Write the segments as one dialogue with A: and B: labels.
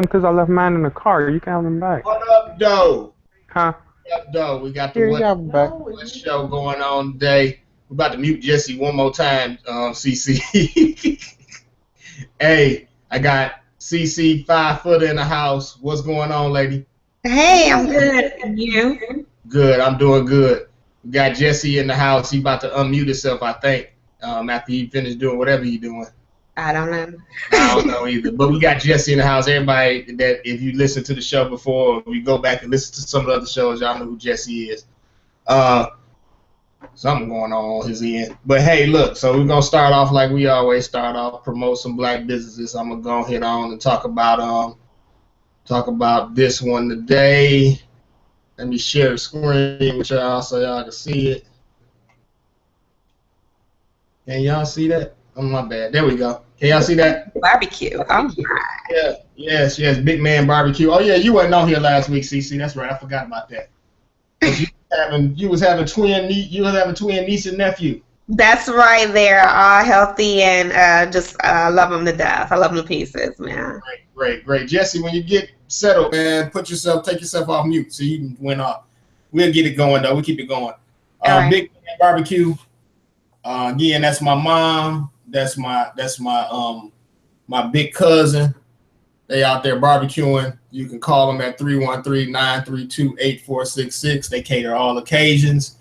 A: because I left mine in the car. You can have them back.
B: What up, though?
A: Huh?
B: What up, though? We got the
A: Here, you have them back.
B: what show going on today. We're about to mute Jesse one more time, CC. Hey, I got CC 5 foot in the house. What's going on, lady?
C: Hey, I'm good. And you?
B: Good, I'm doing good. We got Jesse in the house. He about to unmute himself, I think, after he finished doing whatever he doing.
C: I don't know.
B: I don't know either. But we got Jesse in the house. Everybody that if you listen to the show before, or you go back and listen to some of the other shows, y'all know who Jesse is. Something going on his end. But hey, look, so we're gonna start off like we always start off, promote some black businesses. I'm gonna go ahead on and talk about this one today. Let me share the screen with y'all so y'all can see it. Can y'all see that? Oh, my bad. There we go. Can y'all see that?
C: Barbecue. Oh,
B: Yeah. Yes. Big Man Barbecue. Oh yeah, you weren't on here last week, CC. That's right. I forgot about that. You was having twin niece and nephew.
C: that's right. They're all healthy and just love them to death. I love them to pieces, man.
B: Great. Jesse, when you get settled, man, take yourself off mute so you went off. We'll get it going though. We'll keep it going.
C: Right.
B: Big Man Barbecue. Again, that's my mom. That's my my big cousin. They out there barbecuing. You can call them at 313-932-8466. They cater all occasions.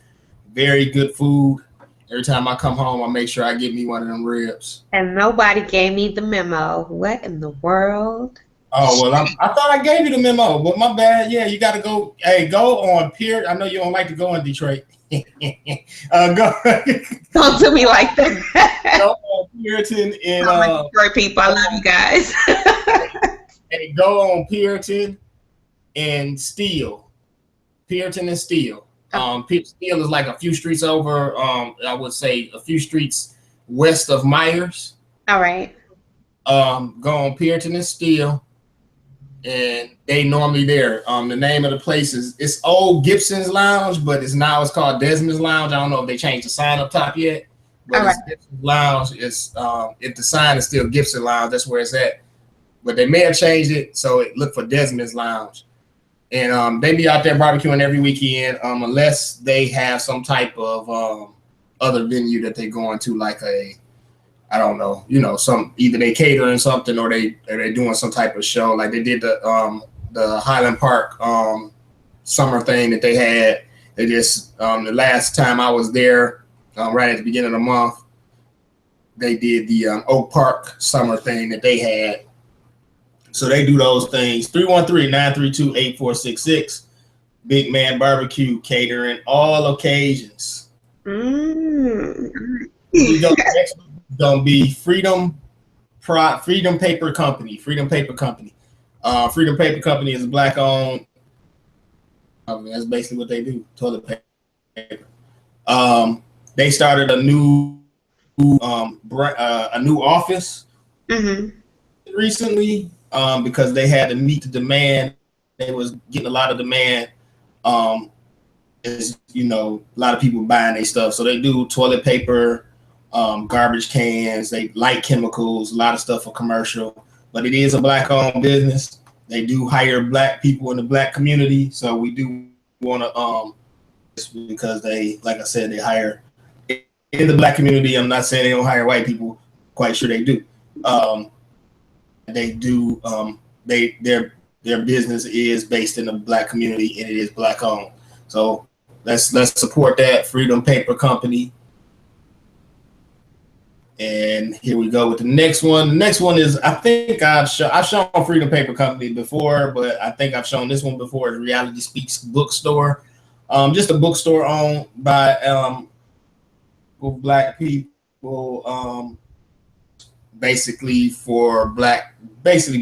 B: Very good food. Every time I come home, I make sure I get me one of them ribs.
C: And nobody gave me the memo. What in the world?
B: Oh, well, I thought I gave you the memo, but my bad. Yeah, you got to go. Hey, go on Pier. I know you don't like to go in Detroit. Go.
C: Don't do me like that.
B: Go on Puritan and
C: Detroit people, I love you guys.
B: and go on Puritan and Steele. Puritan and Steele. Steele is like a few streets over. I would say a few streets west of Myers.
C: All right.
B: Go on Puritan and Steele, and they normally there. The name of the place it's old Gibson's Lounge, but it's called Desmond's Lounge. I don't know if they changed the sign up top yet, but it's Gibson's Lounge. It's if the sign is still Gibson Lounge, that's where it's at. But they may have changed it, so look for Desmond's Lounge. And they be out there barbecuing every weekend, unless they have some type of other venue that they going to, like I don't know, some either they catering something or they're doing some type of show. Like they did the Highland Park summer thing that they had. They just the last time I was there, right at the beginning of the month, they did the Oak Park summer thing that they had. So they do those things. 313-932-8466. Big Man Barbecue, catering all occasions. Next gonna be Freedom Paper Company. Freedom Paper Company is a black owned. That's basically what they do. Toilet paper. They started a new office recently. Because they had to meet the demand. They was getting a lot of demand. A lot of people buying their stuff. So they do toilet paper, garbage cans, they light chemicals, a lot of stuff for commercial. But it is a black-owned business. They do hire black people in the black community. So we do want to because they, like I said, they hire in the black community. I'm not saying they don't hire white people. Quite sure they do. They do. Their business is based in the black community and it is black owned. So let's support that Freedom Paper Company. And here we go with the next one. The next one is I think I've shown Freedom Paper Company before, but I think I've shown this one before. It's Reality Speaks Bookstore, just a bookstore owned by black people. Basically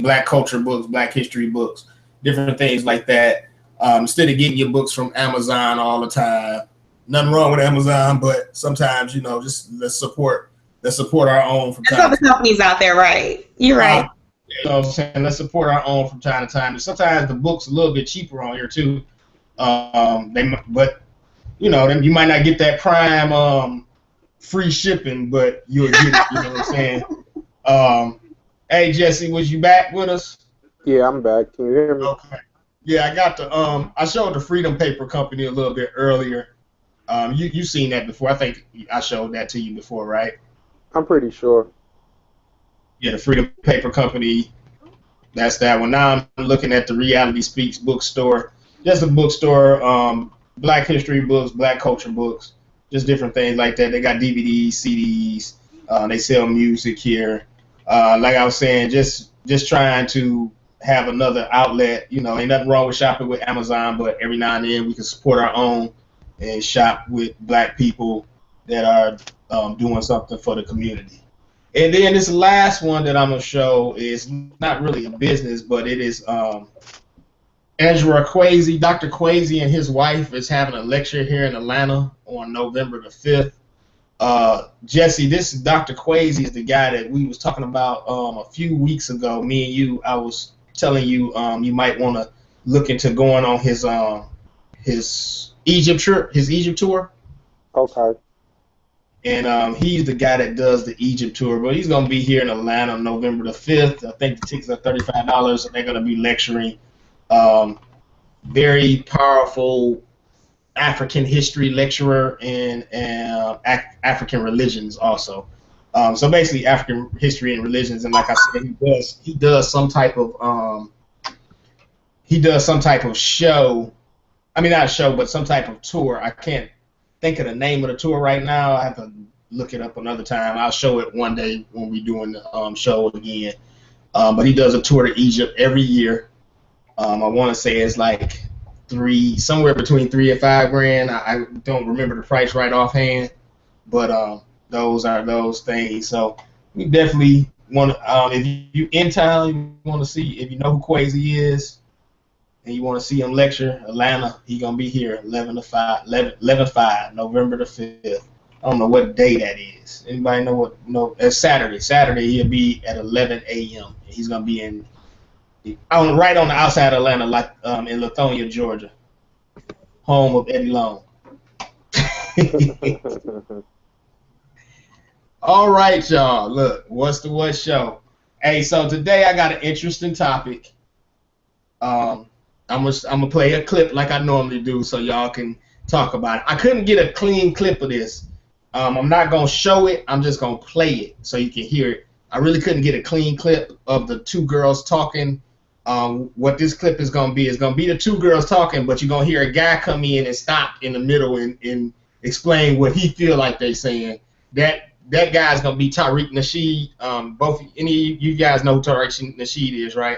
B: black culture books, black history books, different things like that. Instead of getting your books from Amazon all the time, nothing wrong with Amazon, but sometimes just let's support our own from time.
C: There's other companies out there, right? You're right.
B: I'm saying let's support our own from time to time. And sometimes the books a little bit cheaper on here too. But you might not get that Prime free shipping, but you'll get it. You know what I'm saying? Hey Jesse, was you back with us?
A: Yeah, I'm back. Can you hear me?
B: Okay. Yeah, I got the I showed the Freedom Paper Company a little bit earlier. You seen that before? I think I showed that to you before, right?
A: I'm pretty sure.
B: Yeah, the Freedom Paper Company. That's that one. Now I'm looking at the Reality Speaks bookstore. Just a bookstore. Black history books, black culture books, just different things like that. They got DVDs, CDs. They sell music here. Like I was saying, just trying to have another outlet. You know, ain't nothing wrong with shopping with Amazon, but every now and then we can support our own and shop with black people that are doing something for the community. And then this last one that I'm gonna show is not really a business, but it is Ezra Kwesi. Dr. Kwesi and his wife is having a lecture here in Atlanta on November the 5th. Jesse, this is Dr. Kwesi is the guy that we was talking about a few weeks ago. Me and you, I was telling you you might want to look into going on his Egypt tour.
A: Okay.
B: And he's the guy that does the Egypt tour. But he's going to be here in Atlanta on November the 5th. I think the tickets are $35, and they're going to be lecturing. Very powerful African history lecturer and African religions also. So basically African history and religions. And like I said, he does some type of show. I mean, not a show, but some type of tour. I can't think of the name of the tour right now. I have to look it up another time. I'll show it one day when we're doing the show again. But he does a tour to Egypt every year. I want to say it's like somewhere between $3,000 and $5,000. I don't remember the price right offhand, but those are those things. So we definitely want to. If you in town, you want to see. If you know who Kwesi is, and you want to see him lecture, Atlanta, he's gonna be here 11/5, November the 5th. I don't know what day that is. Anybody know what? No, it's Saturday. Saturday he'll be at 11 a.m. He's gonna be right on the outside of Atlanta, like in Lithonia, Georgia, home of Eddie Long. All right, y'all. Look, what's the what show? Hey, so today I got an interesting topic. I'm gonna play a clip like I normally do, so y'all can talk about it. I couldn't get a clean clip of this. I'm not gonna show it. I'm just gonna play it so you can hear it. I really couldn't get a clean clip of the two girls talking. What this clip is going to be the two girls talking, but you're going to hear a guy come in and stop in the middle and explain what he feel like they're saying. That guy's going to be Tariq Nasheed. Any of you guys know who Tariq Nasheed is, right?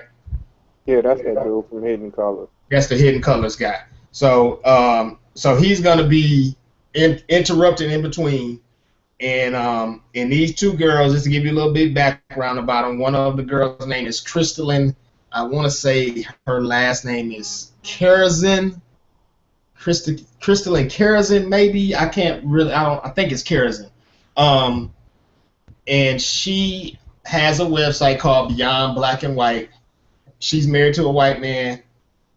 A: Yeah, that's that dude from Hidden Colors.
B: That's the Hidden Colors guy. So he's going to be interrupting in between. And these two girls, just to give you a little bit of background about them, one of the girls' name is Crystalline. I want to say her last name is Karazin. Crystalline Karazin, maybe. I think it's Karazin. And she has a website called Beyond Black and White. She's married to a white man.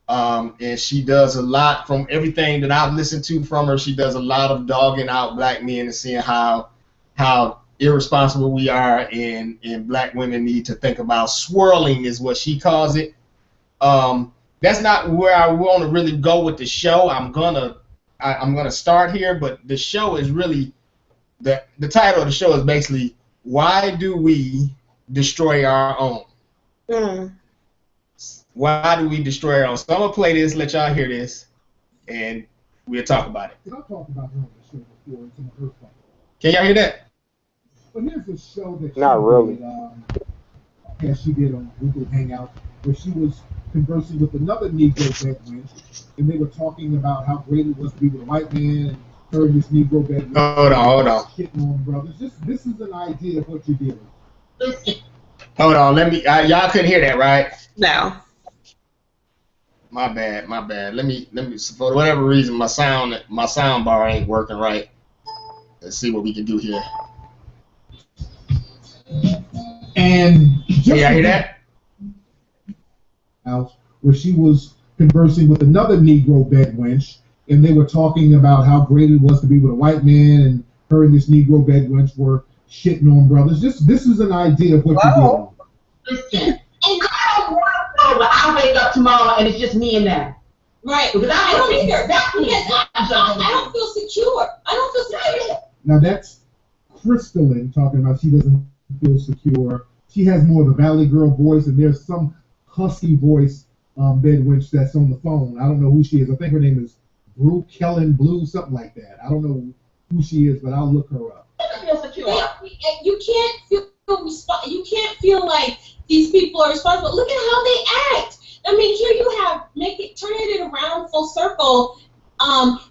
B: And she does a lot, from everything that I've listened to from her, she does a lot of dogging out black men and seeing how irresponsible we are, and black women need to think about swirling, is what she calls it. That's not where I want to really go with the show. I'm gonna start here, but the show is really the title of the show is basically, why do we destroy our own? Why do we destroy our own? So I'm gonna play this, let y'all hear this, and we'll talk about it.
D: I talked about her on the show before. It's in her phone.
B: Can y'all hear that?
D: But here's a show that she
A: Not really.
D: she did on Google Hangout, where she was conversing with another Negro bedwench, and they were talking about how great it was to be with a white man, and her and this Negro bedwench.
B: Hold on.
D: Shitting on brothers. This is an idea of what you're dealing with.
B: Hold on, y'all couldn't hear that, right?
C: No.
B: My bad. Let me, for whatever reason, my sound bar ain't working right. Let's see what we can do here.
D: And
B: can y'all hear that?
D: Where she was conversing with another Negro bedwench, and they were talking about how great it was to be with a white man, and her and this Negro bedwench were shitting on brothers. This is an idea of what you're dealing with.
E: know when I wake up tomorrow and it's just me and them.
F: Right.
E: Because
F: I don't either.
E: Because
F: I don't feel secure. I don't feel secure.
D: Now that's Crystalline talking about she doesn't feel secure. She has more of a Valley Girl voice, and there's some husky voice bedwench that's on the phone. I don't know who she is. I think her name is Brew Kellen Blue, something like that. I don't know who she is, but I'll look her up.
E: feel secure.
F: You can't feel you can't feel like these people are responsible. Look at how they act. I mean, here you have turning it around full circle.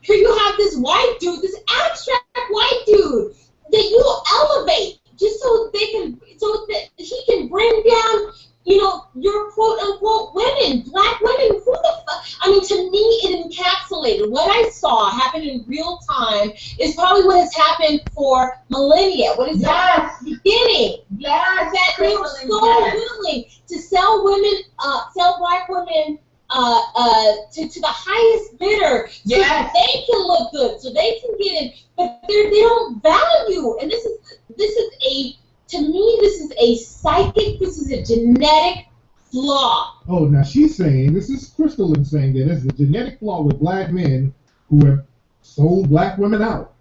F: Here you have this white dude, this abstract white dude that you elevate just so that he can bring down, your quote unquote women, black women. Who the fuck? I mean, to me, it encapsulated what I saw happen in real time is probably what has happened for millennia. What is beginning?
E: Yes.
F: That they were so willing to sell women, sell black women to the highest bidder, so that they can look good, so they can get in, but they don't value. And this is to me, this is a psychic, this is a genetic flaw.
D: Oh, now she's saying, this is Crystalline saying that there's a genetic flaw with black men who have sold black women out.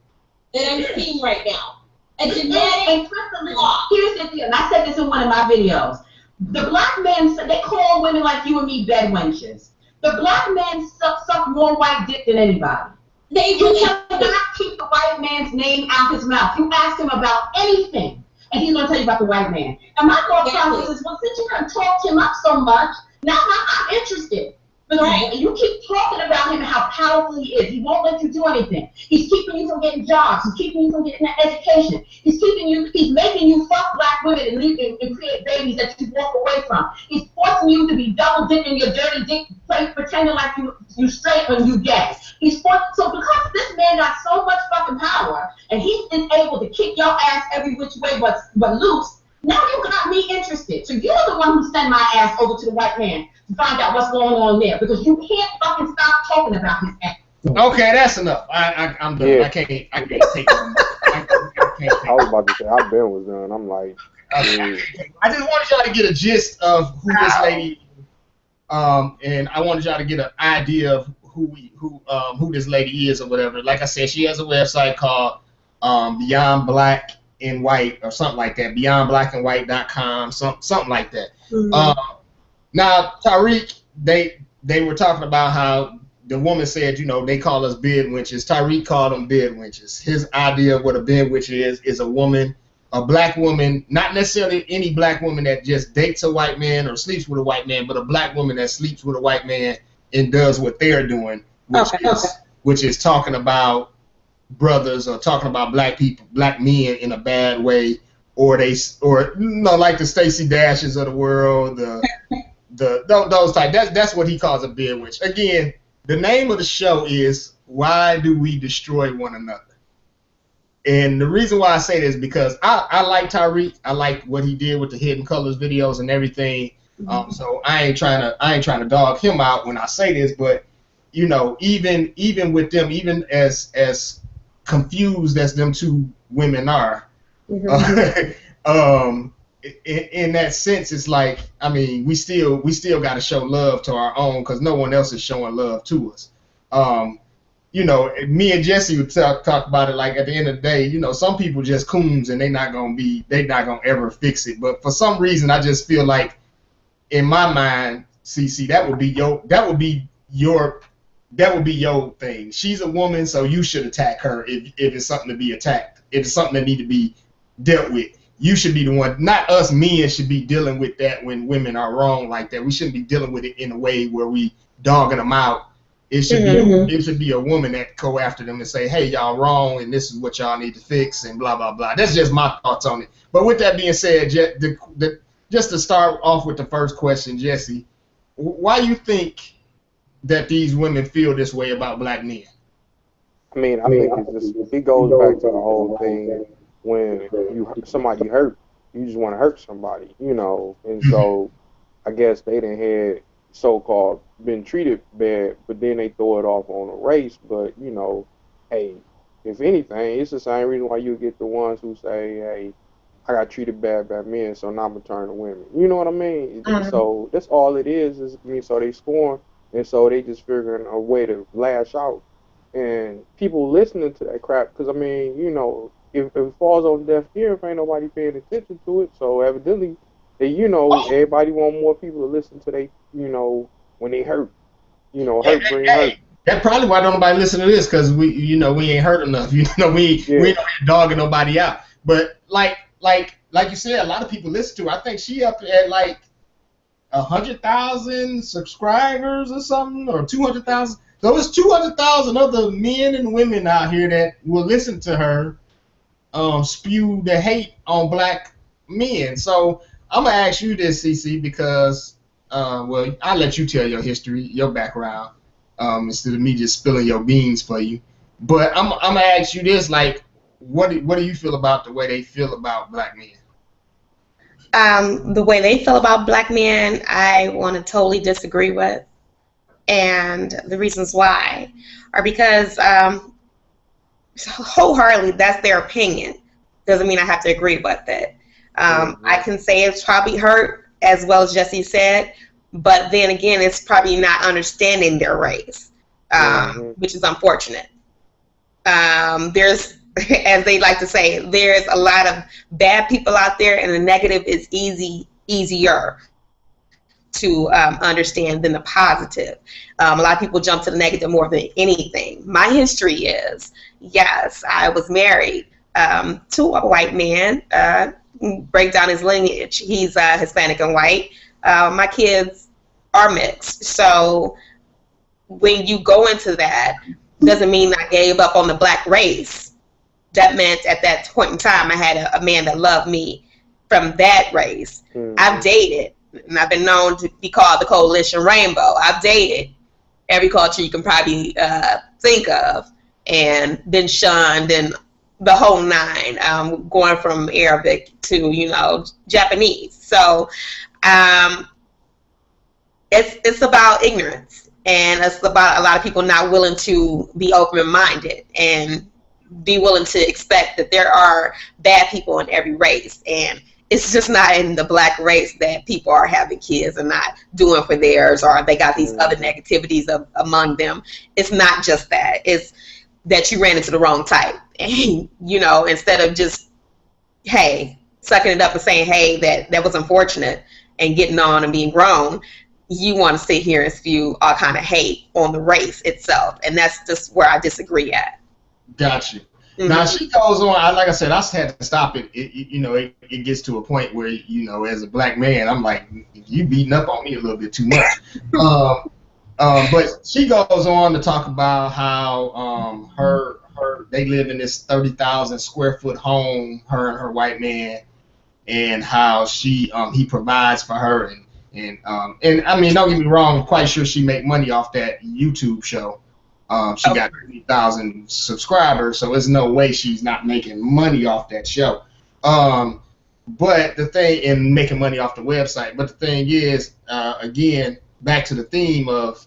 F: That I'm seeing right now. A genetic flaw.
E: Here's the deal, and I said this in one of my videos. The black men, they call women like you and me bed wenches. The black men suck more white dick than anybody. You cannot keep the white man's name out his mouth. You ask him about anything, and he's going to tell you about the white man. And my thought process is, well, since you're going to talk him up so much, now I'm interested. But you keep talking about him and how powerful he is. He won't let you do anything. He's keeping you from getting jobs. He's keeping you from getting an education. He's making you fuck black women and create babies that you walk away from. He's forcing you to be double dipping your dirty dick, pretending like you straight when you gay. So because this man got so much fucking power and he's able to kick your ass every which way but loose, now you got me interested. So you're the one who sent my ass over to the white man to find out what's going on there, because you can't fucking stop talking about his ass.
B: Okay, that's enough. I'm done.
A: Yeah.
B: I can't take it.
A: I was about to say, I been was done. I'm like,
B: I just wanted y'all to get a gist of who this lady is, and I wanted y'all to get an idea of who this lady is or whatever. Like I said, she has a website called Beyond Black and White or something like that. BeyondBlackandWhite.com, something like that.
C: Mm-hmm.
B: Now, Tariq, they were talking about how the woman said, they call us bed wenches. Tariq called them bed wenches. His idea of what a bed wench is a woman, a black woman, not necessarily any black woman that just dates a white man or sleeps with a white man, but a black woman that sleeps with a white man and does what they're doing, which is talking about brothers or talking about black people, black men in a bad way, or like the Stacey Dashes of the world, those type. That's what he calls a bed witch. Again, the name of the show is Why Do We Destroy One Another? And the reason why I say this is because I like Tariq. I like what he did with the Hidden Colors videos and everything. So I ain't trying to dog him out when I say this, but even with them, even as confused as them two women are, in that sense, it's like, I mean, we still got to show love to our own, because no one else is showing love to us. Me and Jesse would talk about it, like, at the end of the day, some people just coons and they not gonna ever fix it. But for some reason, I just feel like, in my mind, CC, that would be your thing. She's a woman, so you should attack her if it's something to be attacked. If it's something that need to be dealt with, you should be the one. Not us men should be dealing with that when women are wrong like that. We shouldn't be dealing with it in a way where we dogging them out. It should be a woman that go after them and say, hey, y'all wrong, and this is what y'all need to fix, and blah, blah, blah. That's just my thoughts on it. But with that being said, just to start off with the first question, Jesse, why you think that these women feel this way about black men?
A: I think it goes back to the whole thing when somebody hurt, you just want to hurt somebody, and so I guess they done had so-called been treated bad, but then they throw it off on a race. But hey, if anything, it's the same reason why you get the ones who say, hey, I got treated bad by men, so now I'm gonna turn to women. You know what I mean?
C: Mhm.
A: So that's all it is. I mean, so they scorn, and so they just figuring a way to lash out. And people listening to that crap, because I mean, if it falls on deaf ear, if ain't nobody paying attention to it, so evidently, everybody want more people to listen to when they hurt. Hurt bring hurt.
B: That's probably why don't nobody listen to this, because we ain't hurt enough. We ain't dogging nobody out. But like you said, a lot of people listen to her. I think she up at like 100,000 subscribers or something, or 200,000. So it's 200,000 other men and women out here that will listen to her spew the hate on black men. So I'm gonna ask you this, CC, because well, I'll let you tell your history, your background, instead of me just spilling your beans for you. But I'm gonna ask you this, like, what do you feel about the way they feel about black men?
C: The way they feel about black men, I want to totally disagree with. And the reasons why are because wholeheartedly, that's their opinion. Doesn't mean I have to agree with it. I can say it's probably hurt, as well as Jesse said, but then again, it's probably not understanding their race, which is unfortunate. There's, as they like to say, there's a lot of bad people out there, and the negative is easier to understand than the positive. A lot of people jump to the negative more than anything. My history is, yes, I was married to a white man. Break down his lineage. He's Hispanic and white. My kids are mixed. So when you go into that, doesn't mean I gave up on the black race. That meant at that point in time, I had a man that loved me from that race. I've dated, and I've been known to be called the Coalition Rainbow. I've dated every culture you can probably think of, and been shunned, and the whole nine, going from Arabic to Japanese. So it's about ignorance, and it's about a lot of people not willing to be open-minded and be willing to expect that there are bad people in every race, and it's just not in the black race that people are having kids and not doing for theirs, or they got these other negativities among them. It's not just that. It's that you ran into the wrong type. And, instead of just, hey, sucking it up and saying, hey, that was unfortunate, and getting on and being grown, you want to sit here and spew all kind of hate on the race itself. And that's just where I disagree at.
B: Gotcha. Now she goes on. Like I said, I had to stop it. It gets to a point where as a black man, I'm like, you beating up on me a little bit too much. But she goes on to talk about how they live in this 30,000 square foot home, her and her white man, and how he provides for her, and I mean, don't get me wrong, I'm quite sure she make money off that YouTube show. She got 30,000 subscribers, so there's no way she's not making money off that show. But the thing, and making money off the website. But the thing is, again, back to the theme of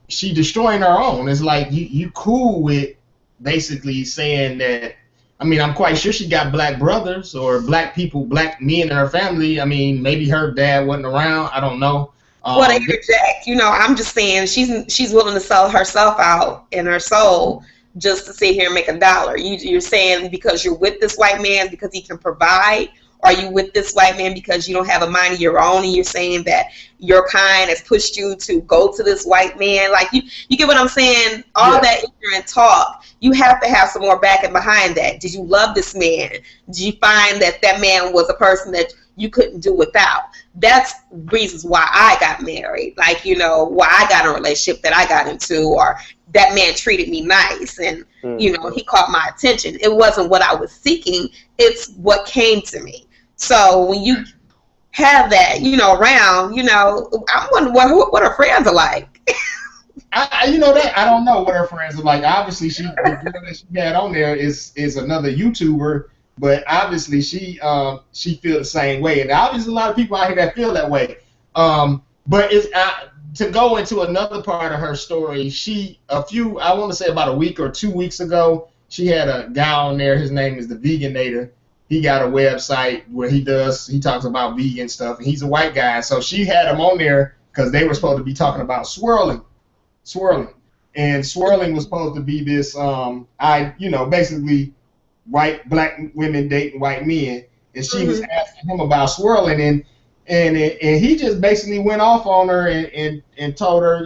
B: she destroying her own. It's like you cool with basically saying that. I mean, I'm quite sure she got black brothers or black people, black men in her family. I mean, maybe her dad wasn't around. I don't know.
C: What I interject, I'm just saying she's willing to sell herself out and her soul just to sit here and make $1. You're saying because you're with this white man because he can provide, or are you with this white man because you don't have a mind of your own, and you're saying that your kind has pushed you to go to this white man? Like you get what I'm saying? All that ignorant talk. You have to have some more backing behind that. Did you love this man? Did you find that man was a person that you couldn't do without? That's reasons why I got married. Like, why I got in a relationship that I got into, or that man treated me nice, and, he caught my attention. It wasn't what I was seeking. It's what came to me. So when you have that, around, I'm wondering what her friends are like.
B: I don't know what her friends are like. Obviously, the girl that she had on there is another YouTuber, but obviously she feels the same way, and obviously a lot of people out here that feel that way. But it's to go into another part of her story. I want to say about a week or 2 weeks ago, she had a guy on there. His name is the Veganator, he got a website where he talks about vegan stuff, and he's a white guy. So she had him on there because they were supposed to be talking about swirling. And swirling was supposed to be this, basically black women dating white men. And she was asking him about swirling, and he just basically went off on her and told her,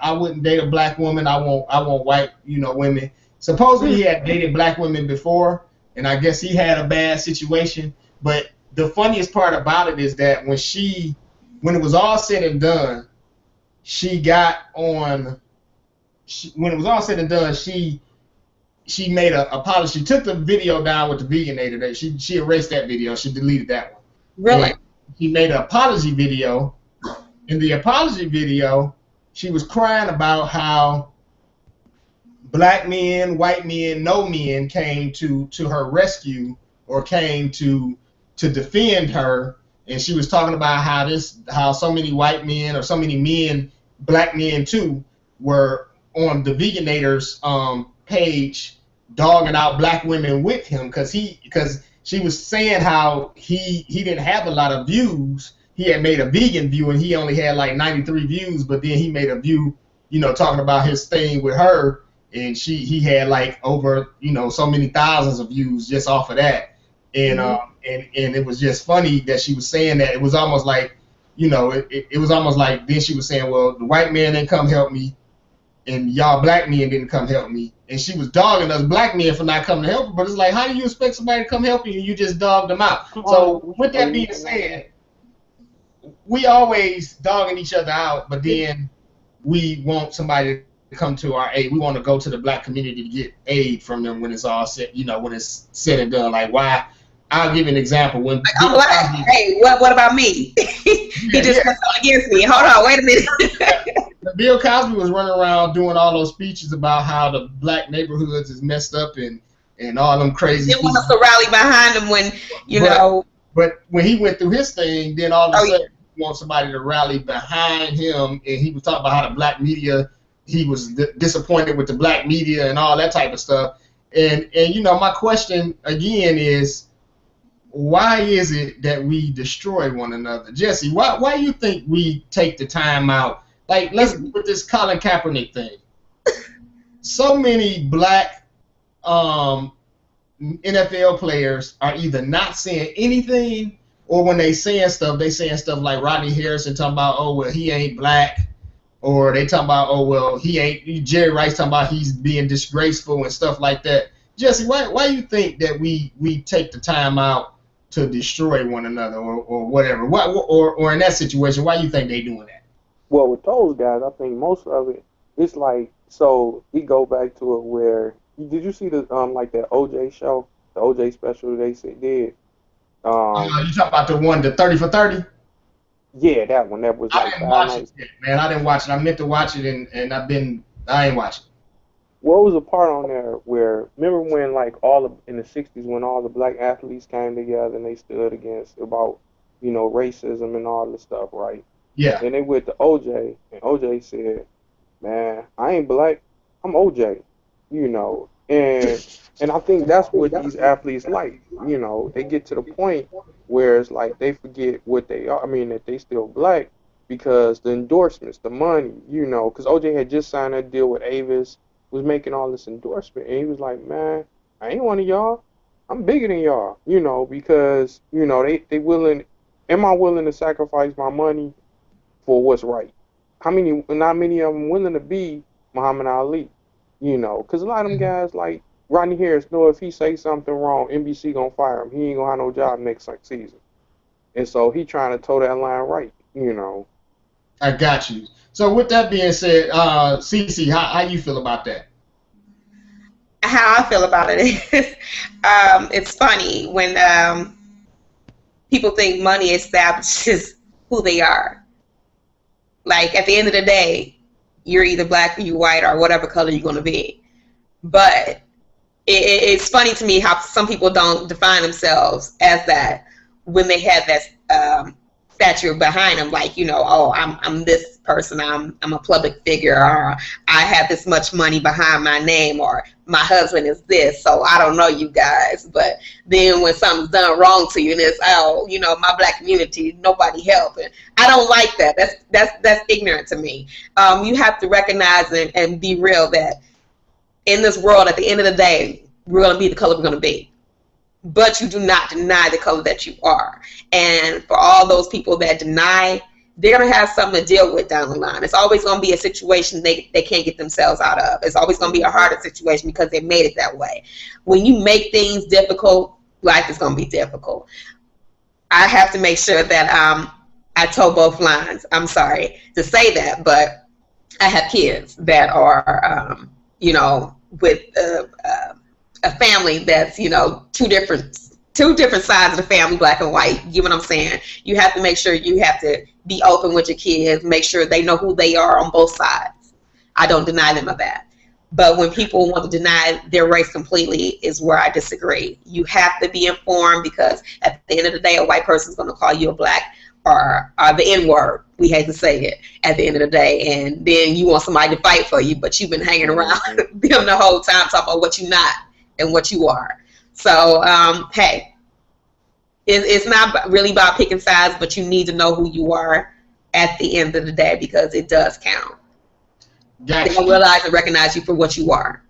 B: I wouldn't date a black woman. I want white, women. Supposedly he had dated black women before, and I guess he had a bad situation. But the funniest part about it is that when it was all said and done, she made an apology. She took the video down with the Veganator. She erased that video. She deleted that one.
C: Really?
B: And she made an apology video. In the apology video, she was crying about how black men, white men, no men came to her rescue or came to defend her, and she was talking about how so many white men or so many men, black men too, were on the Veganator's page dogging out black women with him because she was saying how he didn't have a lot of views. He had made a vegan view and he only had like 93 views, but then he made a view, talking about his thing with her, and he had like over, so many thousands of views just off of that. And and it was just funny that she was saying that. It was almost like, it was almost like then she was saying, well, the white man didn't come help me and y'all black men didn't come help me. And she was dogging us black men for not coming to help her. But it's like, how do you expect somebody to come help you and you just dogged them out? So with that being said, we always dogging each other out, but then we want somebody to come to our aid. We want to go to the black community to get aid from them when it's all said, when it's said and done. Like, why? I'll give you an example. When
C: I'm black. Hey, what about me? He just went against me. Hold on, wait a minute.
B: Bill Cosby was running around doing all those speeches about how the black neighborhoods is messed up and all them crazy.
C: They want us to rally behind him when, know.
B: But when he went through his thing, then all of a sudden he wants somebody to rally behind him, and he was talking about how the black media, he was disappointed with the black media and all that type of stuff. And my question again is, why is it that we destroy one another? Jesse, why do you think we take the time out? Like, let's put this Colin Kaepernick thing. So many black NFL players are either not saying anything, or when they saying stuff like Rodney Harrison talking about, oh, well, he ain't black. Or they talking about, oh, well, he ain't, Jerry Rice talking about he's being disgraceful and stuff like that. Jesse, why do you think that we take the time out to destroy one another or whatever? Or in that situation, why do you think they doing that?
A: Well, with those guys, I think most of it, it's like, so we go back to it where, did you see the like that OJ show, the OJ special they did? You
B: talking about the 30 for 30?
A: Yeah, that one. That was like
B: I didn't watch it yet, man. I didn't watch it. I meant to watch it, and I ain't watching it.
A: Well, it was a part on there where, remember when in the 60s when all the black athletes came together and they stood against about, racism and all this stuff, right?
B: Yeah.
A: And they went to OJ, and OJ said, man, I ain't black, I'm OJ, and I think that's what these athletes like, they get to the point where it's like they forget what they are, that they still black because the endorsements, the money, because OJ had just signed that deal with Avis, was making all this endorsement, and he was like, man, I ain't one of y'all, I'm bigger than y'all, because, they willing, am I willing to sacrifice my money for what's right? Not many of them willing to be Muhammad Ali, because a lot of them guys like Rodney Harris know if he say something wrong, NBC gonna fire him. He ain't gonna have no job next season, and so he trying to toe that line right,
B: I got you. So with that being said, Cece, how you feel about that?
C: How I feel about it is, it's funny when people think money establishes who they are. Like, at the end of the day, you're either black or you're white or whatever color you're going to be. But it's funny to me how some people don't define themselves as that when they have that stature behind them, like, you know, oh, I'm this person, I'm a public figure, or I have this much money behind my name, or my husband is this, so I don't know you guys. But then when something's done wrong to you and it's, oh, you know, my black community, nobody helping, I don't like that. That's ignorant to me. You have to recognize and be real that in this world, at the end of the day, we're going to be the color we're going to be. But you do not deny the color that you are. And for all those people that deny, they're going to have something to deal with down the line. It's always going to be a situation they can't get themselves out of. It's always going to be a harder situation because they made it that way. When you make things difficult, life is going to be difficult. I have to make sure that I toe both lines. I'm sorry to say that, but I have kids that are, you know, with a family that's, you know, two different sides of the family, black and white. You know what I'm saying? You have to make sure you have to be open with your kids, make sure they know who they are on both sides. I don't deny them of that. But when people want to deny their race completely is where I disagree. You have to be informed, because at the end of the day, a white person is going to call you a black or the N-word. We hate to say it at the end of the day. And then you want somebody to fight for you, but you've been hanging around them the whole time talking about what you're not and what you are. So, hey, it's not really about picking sides, but you need to know who you are at the end of the day, because it does count. Gotcha. They don't realize and recognize you for what you are.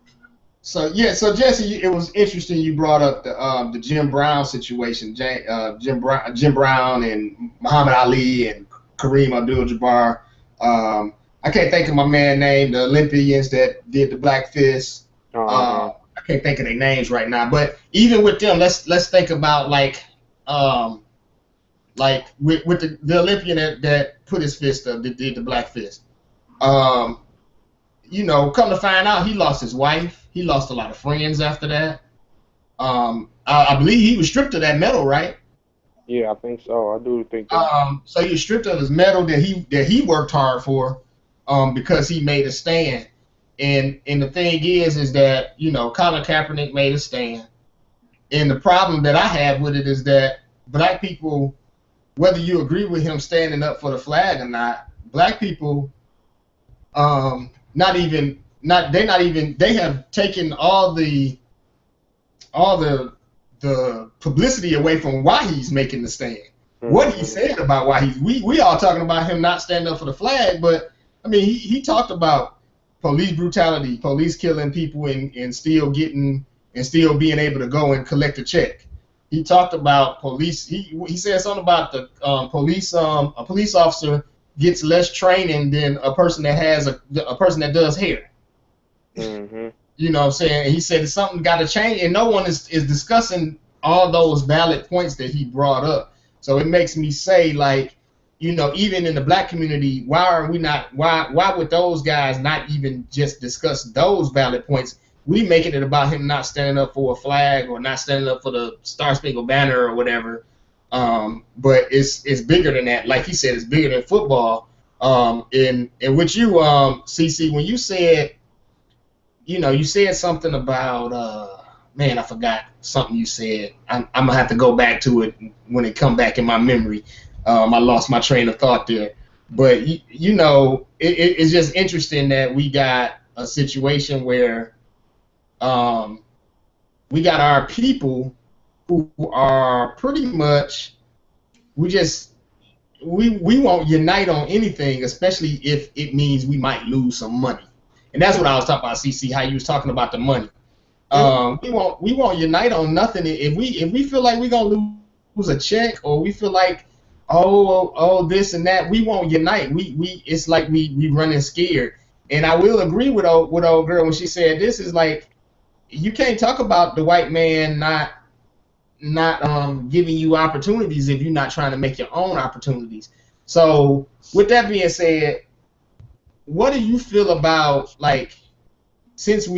B: So yeah, so Jesse, it was interesting you brought up the Jim Brown situation. Jim Brown and Muhammad Ali and Kareem Abdul-Jabbar. I can't think of my man's name, the Olympians that did the Black Fist. I can't think of their names right now, but even with them, let's think about like with the Olympian that put his fist up, that did the Black Fist. You know, come to find out, he lost his wife. He lost a lot of friends after that. I believe he was stripped of that medal, right?
A: Yeah, I think so. I do think that.
B: So he was stripped of his medal that he worked hard for, because he made a stand. And the thing is that, you know, Colin Kaepernick made a stand. And the problem that I have with it is that black people, whether you agree with him standing up for the flag or not, black people, they have taken all the publicity away from why he's making the stand. Mm-hmm. What he said about why we all talking about him not standing up for the flag, but I mean he talked about police brutality, police killing people and still being able to go and collect a check. He talked about police. He said something about the police. A police officer gets less training than a person that has a person that does hair.
A: Mm-hmm.
B: You know what I'm saying? He said something got to change, and no one is discussing all those valid points that he brought up. So it makes me say, like, you know, even in the black community, why would those guys not even just discuss those valid points? We making it about him not standing up for a flag or not standing up for the Star Spangled Banner or whatever. But it's bigger than that. Like he said, it's bigger than football. And with you, CC, when you said, you know, you said something about, man, I forgot something you said. I'm gonna have to go back to it when it come back in my memory. I lost my train of thought there. But you know, it's just interesting that we got a situation where we got our people who are pretty much, we won't unite on anything, especially if it means we might lose some money. And that's what I was talking about, CC, how you was talking about the money. We won't unite on nothing if we feel like we're gonna lose a check, or we feel like this and that. We won't unite. It's like we running scared. And I will agree with old girl when she said this is like, you can't talk about the white man not giving you opportunities if you're not trying to make your own opportunities. So with that being said, what do you feel about, like, since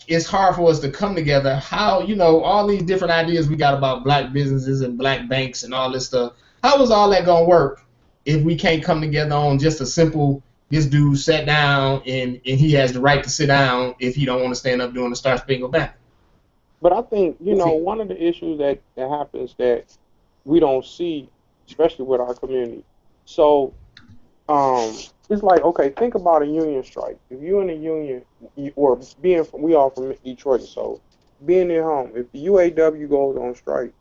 B: it's hard for us to come together, how, you know, all these different ideas we got about black businesses and black banks and all this stuff, how is all that gonna work if we can't come together on just a simple, this dude sat down and he has the right to sit down if he don't want to stand up doing the Star Spangled Banner?
A: But I think, you know, one of the issues that happens that we don't see, especially with our community, So it's like, okay, think about a union strike. If you in a union, or we all from Detroit, so being at home, if the UAW goes on strike,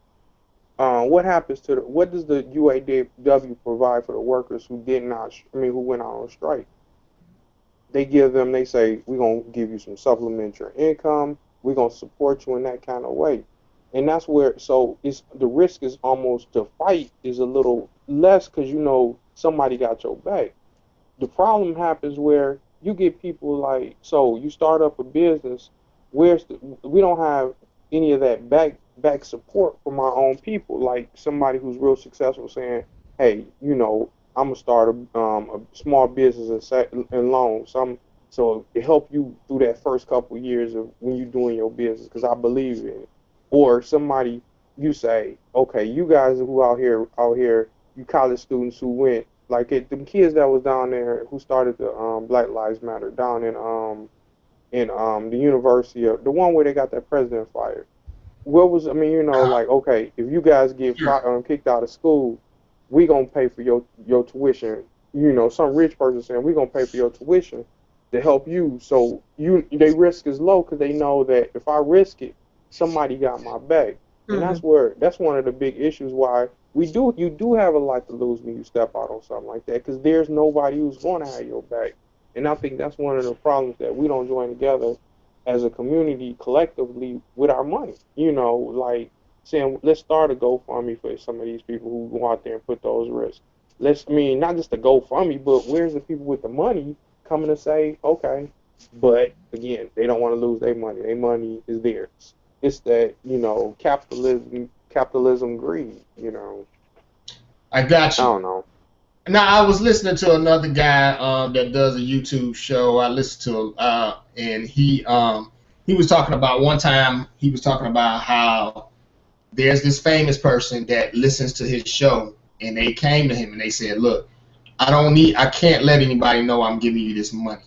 A: what happens to what does the UAW provide for the workers who did not, who went out on strike? They say, we're going to give you some supplementary income. We're going to support you in that kind of way. And that's where, so the risk is almost to fight is a little less because somebody got your back. The problem happens where you get people like, so you start up a business, we don't have any of that back support from our own people, like somebody who's real successful saying, hey, I'm gonna start a small business and loans. So it help you through that first couple of years of when you're doing your business, because I believe in it. Or somebody, you say, okay, you guys who out here, you college students who went, like the kids that was down there who started the Black Lives Matter down in the university, the one where they got that president fired. What was, like, okay, if you guys get kicked out of school, we gonna pay for your tuition. Some rich person saying we gonna pay for your tuition to help you. So they risk is low because they know that if I risk it, somebody got my back. And that's one of the big issues why you do have a lot to lose when you step out on something like that, because there's nobody who's going to have your back. And I think that's one of the problems, that we don't join together as a community collectively with our money. Like saying, let's start a GoFundMe for some of these people who go out there and put those risks. Not just a GoFundMe, but where's the people with the money coming to say, okay, but again, they don't want to lose their money. Their money is theirs. It's that, capitalism greed,
B: I got you.
A: I don't know.
B: Now, I was listening to another guy that does a YouTube show. I listened to him, and he was talking about one time, he was talking about how there's this famous person that listens to his show, and they came to him and they said, look, I can't let anybody know I'm giving you this money.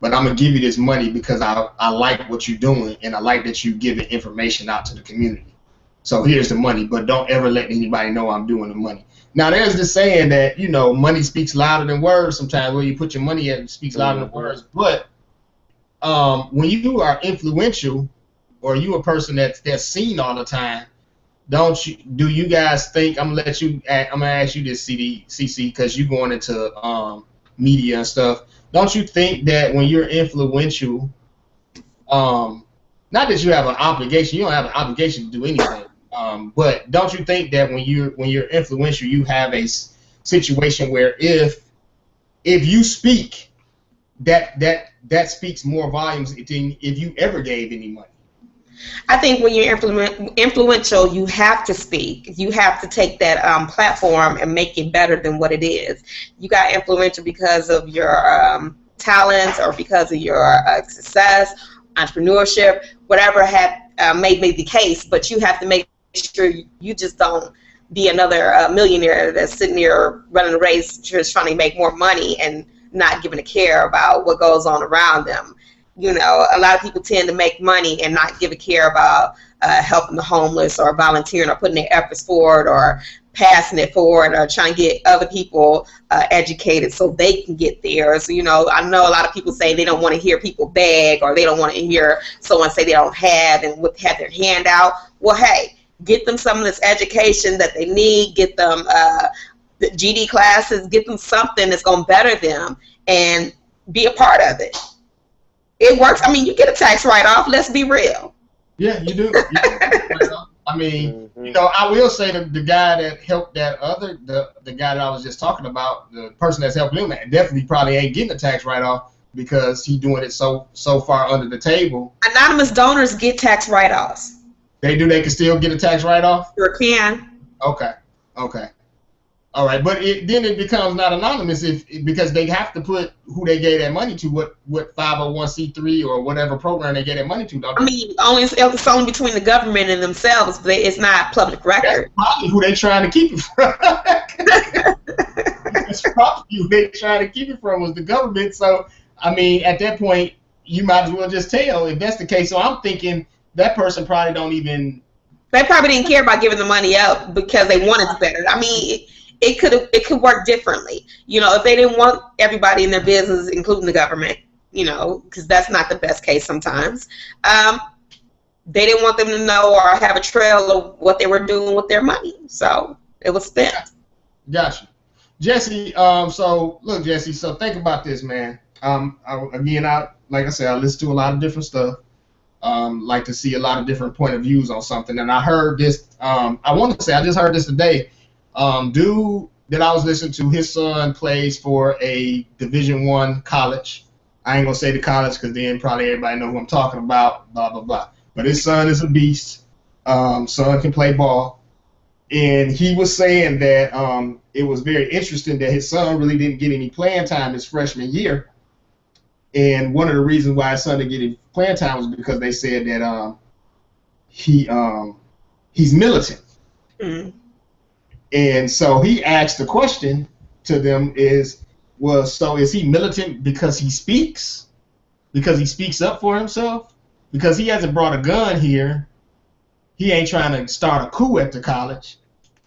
B: But I'm going to give you this money because I like what you're doing, and I like that you're giving information out to the community. So here's the money, but don't ever let anybody know I'm doing the money. Now, there's this saying that, money speaks louder than words sometimes. Where you put your money at, it speaks louder than words. But when you are influential, or you a person that's seen all the time, do you guys think, I'm gonna ask you this, CC, because you're going into media and stuff. Don't you think that when you're influential, not that you have an obligation, you don't have an obligation to do anything, but don't you think that when you're influential, you have a situation where if you speak, that speaks more volumes than if you ever gave any money?
C: I think when you're influential, you have to speak. You have to take that platform and make it better than what it is. You got influential because of your talents, or because of your success, entrepreneurship, whatever may be the case. But you have to make sure you just don't be another millionaire that's sitting there running a race just trying to make more money and not giving a care about what goes on around them. A lot of people tend to make money and not give a care about helping the homeless, or volunteering, or putting their efforts forward, or passing it forward, or trying to get other people educated so they can get there. So, I know a lot of people say they don't want to hear people beg, or they don't want to hear someone say they don't have and have their hand out. Well, hey, get them some of this education that they need, get them the GD classes, get them something that's going to better them, and be a part of it. It works. You get a tax write-off. Let's be real.
B: Yeah, you do. I will say that the guy that helped the guy that I was just talking about, the person that's helping him, definitely probably ain't getting a tax write-off because he's doing it so far under the table.
C: Anonymous donors get tax write-offs.
B: They do. They can still get a tax write-off?
C: Sure can.
B: Okay. All right, but then it becomes not anonymous because they have to put who they gave that money to, what 501c3 or whatever program they gave that money to.
C: It's only between the government and themselves, but it's not public record.
B: That's probably who they trying to keep it from. That's probably who they trying to keep it from, was the government. So, at that point, you might as well just tell if that's the case. So I'm thinking that person probably don't even.
C: They probably didn't care about giving the money up because they wanted better. it could work differently. You know, if they didn't want everybody in their business, including the government, you know, because that's not the best case sometimes. They didn't want them to know or have a trail of what they were doing with their money, so it was spent.
B: Gotcha. Jesse, so look, Jesse, so think about this, man. Like I said, I listen to a lot of different stuff. Like to see a lot of different point of views on something. And I heard this, I just heard this today. Dude that I was listening to, his son plays for a Division I college. I ain't gonna say the college because then probably everybody know who I'm talking about, blah, blah, blah. But his son is a beast. Son can play ball. And he was saying that it was very interesting that his son really didn't get any playing time his freshman year. And one of the reasons why his son didn't get any playing time was because they said that he's militant.
C: Mm-hmm.
B: And so he asked the question to them is he militant because he speaks? Because he speaks up for himself? Because he hasn't brought a gun here. He ain't trying to start a coup at the college.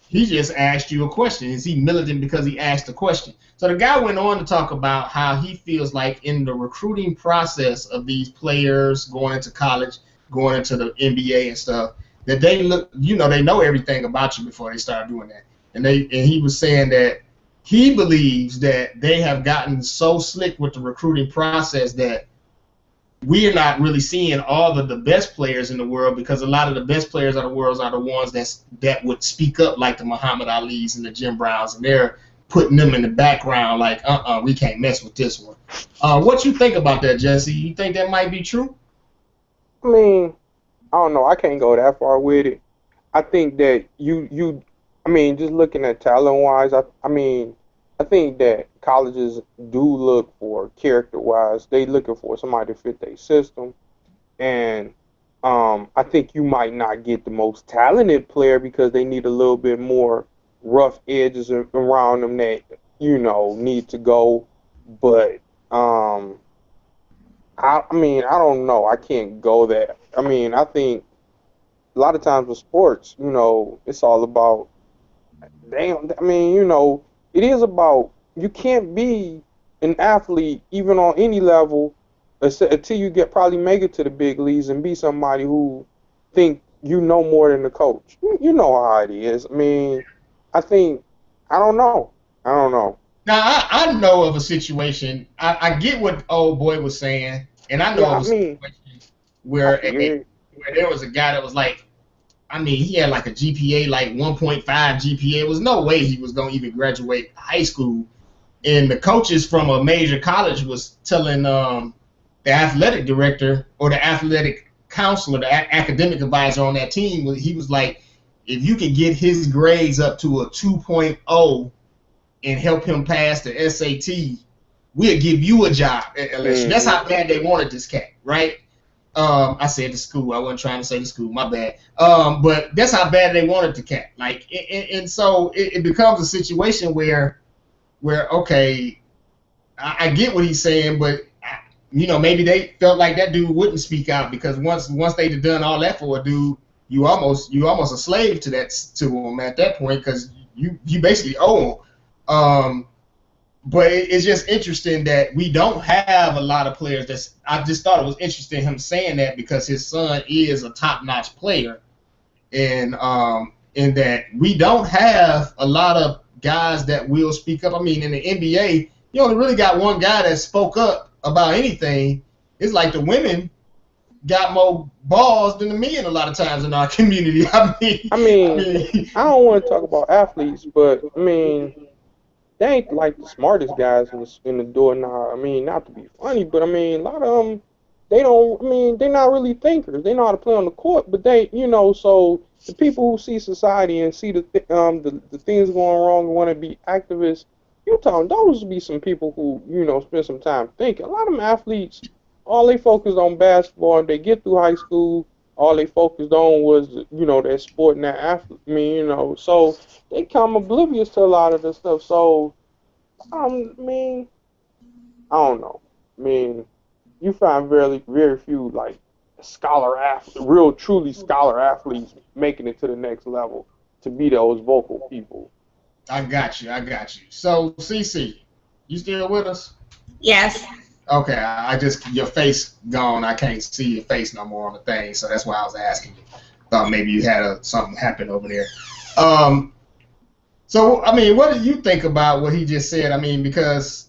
B: He just asked you a question. Is he militant because he asked a question? So the guy went on to talk about how he feels like in the recruiting process of these players going into college, going into the NBA and stuff, that they look, you know, they know everything about you before they start doing that. And he was saying that he believes that they have gotten so slick with the recruiting process that we are not really seeing all of the best players in the world, because a lot of the best players in the world are the ones that would speak up, like the Muhammad Ali's and the Jim Browns, and they're putting them in the background like, we can't mess with this one. What you think about that, Jesse? You think that might be true?
A: I mean, I don't know. I can't go that far with it. I think that just looking at talent-wise, I think that colleges do look for character-wise. They looking for somebody to fit their system. And I think you might not get the most talented player because they need a little bit more rough edges around them that, you know, need to go. But, I don't know. I can't go there. I think a lot of times with sports, you know, it's all about, it is about, you can't be an athlete even on any level until you probably make it to the big leagues and be somebody who think you know more than the coach. You know how it is. I don't know.
B: Now, I know of a situation. I get what old boy was saying, and I know of a situation where there was a guy that was like, he had like a GPA, like 1.5 GPA. There was no way he was going to even graduate high school. And the coaches from a major college was telling the athletic director or the athletic counselor, the academic advisor on that team, he was like, if you can get his grades up to a 2.0 and help him pass the SAT, we'll give you a job at LSU. Mm-hmm. That's how bad they wanted this cat, right? I said the school. I wasn't trying to say the school. My bad. But that's how bad they wanted the cat. Like, and so it becomes a situation where okay, I get what he's saying, but maybe they felt like that dude wouldn't speak out because once they'd done all that for a dude, you almost a slave to him at that point because you basically owe him. But it's just interesting that we don't have a lot of players. I just thought it was interesting him saying that because his son is a top-notch player, and in that we don't have a lot of guys that will speak up. In the NBA, you only really got one guy that spoke up about anything. It's like the women got more balls than the men a lot of times in our community.
A: I don't want to talk about athletes, but they ain't like the smartest guys in the door now. Not to be funny, but a lot of them, they're not really thinkers. They know how to play on the court, but so the people who see society and see the things going wrong and want to be activists, those would be some people who, spend some time thinking. A lot of them athletes, all they focused on basketball, and they get through high school, all they focused on was, that sport and that athlete. So they come oblivious to a lot of this stuff. So, I don't know. You find very, very few, like, real, truly scholar athletes making it to the next level to be those vocal people.
B: I got you. So, CC, you still with us?
C: Yes.
B: Okay, I just, your face gone. I can't see your face no more on the thing, so that's why I was asking you. Thought maybe you had something happen over there. So, I mean, what do you think about what he just said? I mean, because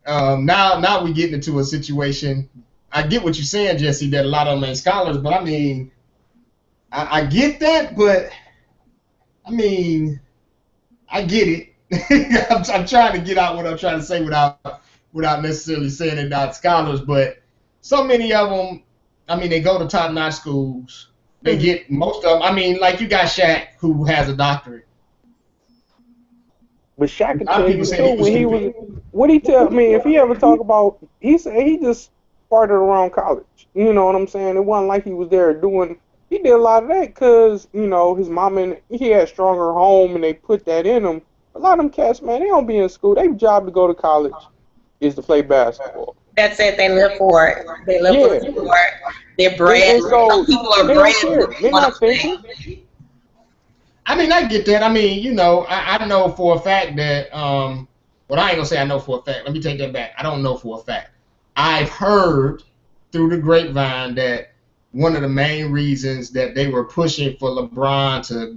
B: now we getting into a situation. I get what you're saying, Jesse, that a lot of them ain't scholars, but I mean, I get that, but I mean, I get it. I'm trying to get out what I'm trying to say without necessarily saying they're not scholars, but so many of them, I mean, they go to top-notch schools. They get most of them. I mean, like you got Shaq, who has a doctorate.
A: But Shaq can
B: A lot of
A: tell
B: people
A: you
B: say
A: too
B: he was
A: when he
B: stupid.
A: was. What he tell? I mean, if he ever talk about, he said he just farted around college. You know what I'm saying? It wasn't like he was there doing. He did a lot of that because his mom and he had a stronger home and they put that in him. A lot of them cats, man, they don't be in school. Their job to go to college is to play basketball.
C: That's it. They live for it. They live for the sport. They're bred.
A: And so
C: Some people are
A: they
C: bred
A: don't care. They're not thinking.
B: I mean, I get that. I mean, I know for a fact that, well, I ain't gonna say I know for a fact. Let me take that back. I don't know for a fact. I've heard through the grapevine that one of the main reasons that they were pushing for LeBron to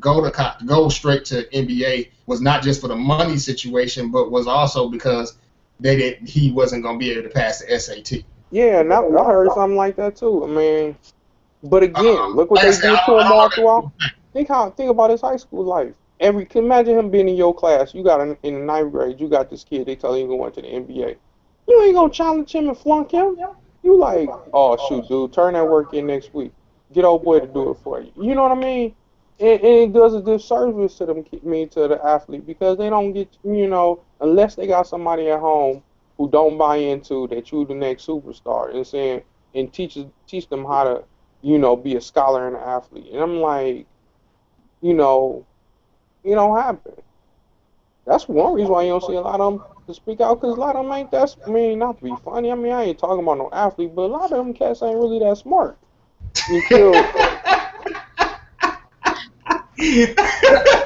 B: go straight to NBA was not just for the money situation, but was also because he wasn't gonna be able to pass the SAT.
A: Yeah, and I heard something like that too. I mean, but again, look what
B: Like I
A: they
B: said,
A: did
B: I
A: to him
B: don't
A: all
B: know
A: throughout.
B: that.
A: Think about his high school life. Imagine him being in your class. You got in the ninth grade. You got this kid. They tell you going to the NBA. You ain't gonna challenge him and flunk him. You like, oh shoot, dude, turn that work in next week. Get old boy to do it for you. You know what I mean? And it does a disservice to them, to the athlete, because they don't get, unless they got somebody at home who don't buy into that you the next superstar and saying and teach them how to, be a scholar and an athlete. And I'm like, it don't happen. That's one reason why you don't see a lot of them to speak out, because a lot of them ain't that. I mean, not to be funny. I mean, I ain't talking about no athlete, but a lot of them cats ain't really that smart. Until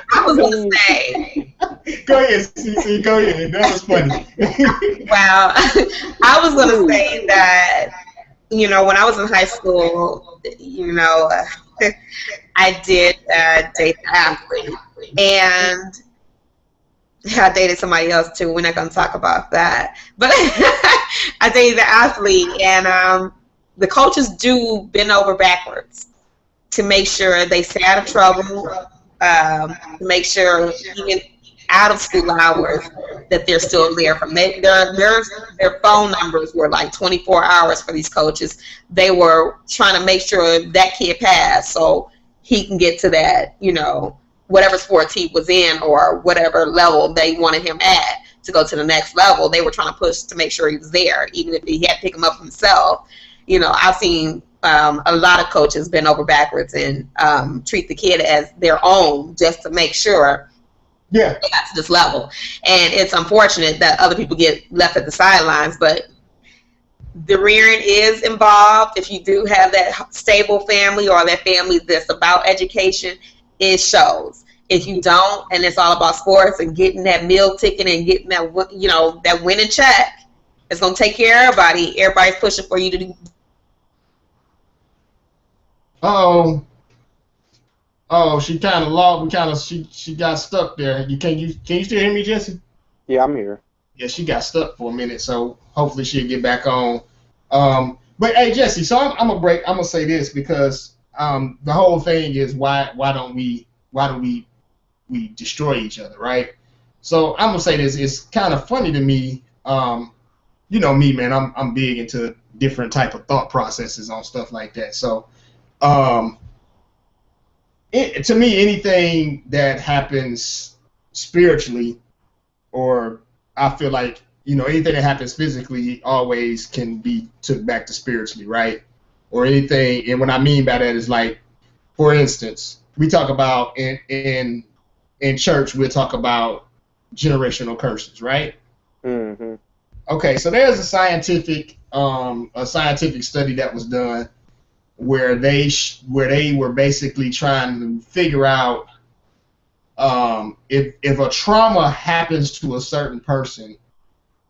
C: I was gonna say.
B: Go ahead, CC. Go ahead. That was funny.
C: Wow. I was gonna say that when I was in high school, I did date an athlete, and I dated somebody else too. We're not gonna talk about that, but I dated an athlete, and the coaches do bend over backwards to make sure they stay out of trouble, to make sure even out of school hours that they're still there. Their phone numbers were like 24 hours for these coaches. They were trying to make sure that kid passed so he can get to that, whatever sports he was in or whatever level they wanted him at to go to the next level. They were trying to push to make sure he was there, even if he had to pick him up himself. I've seen a lot of coaches bend over backwards and treat the kid as their own just to make sure they got to this level. And it's unfortunate that other people get left at the sidelines, but the rearing is involved. If you do have that stable family or that family that's about education, it shows. If you don't, and it's all about sports and getting that meal ticket and getting that, that winning check, it's going to take care of everybody. Everybody's pushing for you to do.
B: Oh, she kind of lost. She got stuck there. Can you still hear me, Jesse?
A: Yeah, I'm here.
B: Yeah, she got stuck for a minute, so hopefully she'll get back on. But hey, Jesse, so I'm gonna say this because the whole thing is why don't we destroy each other, right? So I'm gonna say this. It's kind of funny to me. Me, man. I'm big into different type of thought processes on stuff like that. So, to me, anything that happens spiritually, or I feel like, anything that happens physically always can be took back to spiritually, right? Or anything, and what I mean by that is like, for instance, we talk about in church, we'll talk about generational curses, right?
A: Mm-hmm.
B: Okay, so there's a scientific study that was done where they were basically trying to figure out if a trauma happens to a certain person,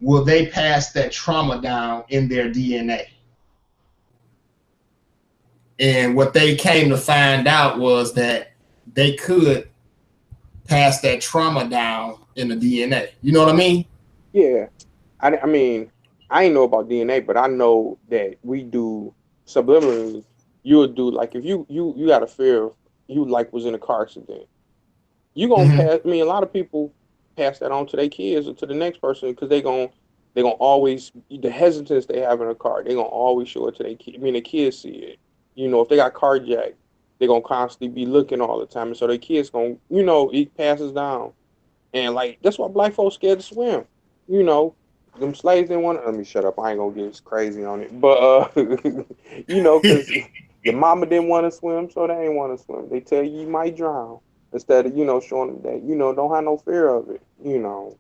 B: will they pass that trauma down in their DNA? And what they came to find out was that they could pass that trauma down in the DNA. You know what I mean?
A: Yeah. I mean, I ain't know about DNA, but I know that we do subliminally. You'll do, like, if you got a fear of, you like was in a car accident, you gonna pass. I mean, a lot of people pass that on to their kids or to the next person because they gonna always, the hesitance they have in a car, they gonna always show it to their kids. I mean, the kids see it. You know, if they got carjacked, they're gonna constantly be looking all the time, and so their kids gonna, you know, it passes down. And like, that's why black folks scared to swim. You know, them slaves didn't want to. Let me shut up. I ain't gonna get crazy on it, but you know, because your mama didn't want to swim, so they ain't want to swim. They tell you might drown instead of, you know, showing them that, you know, don't have no fear of it. You know.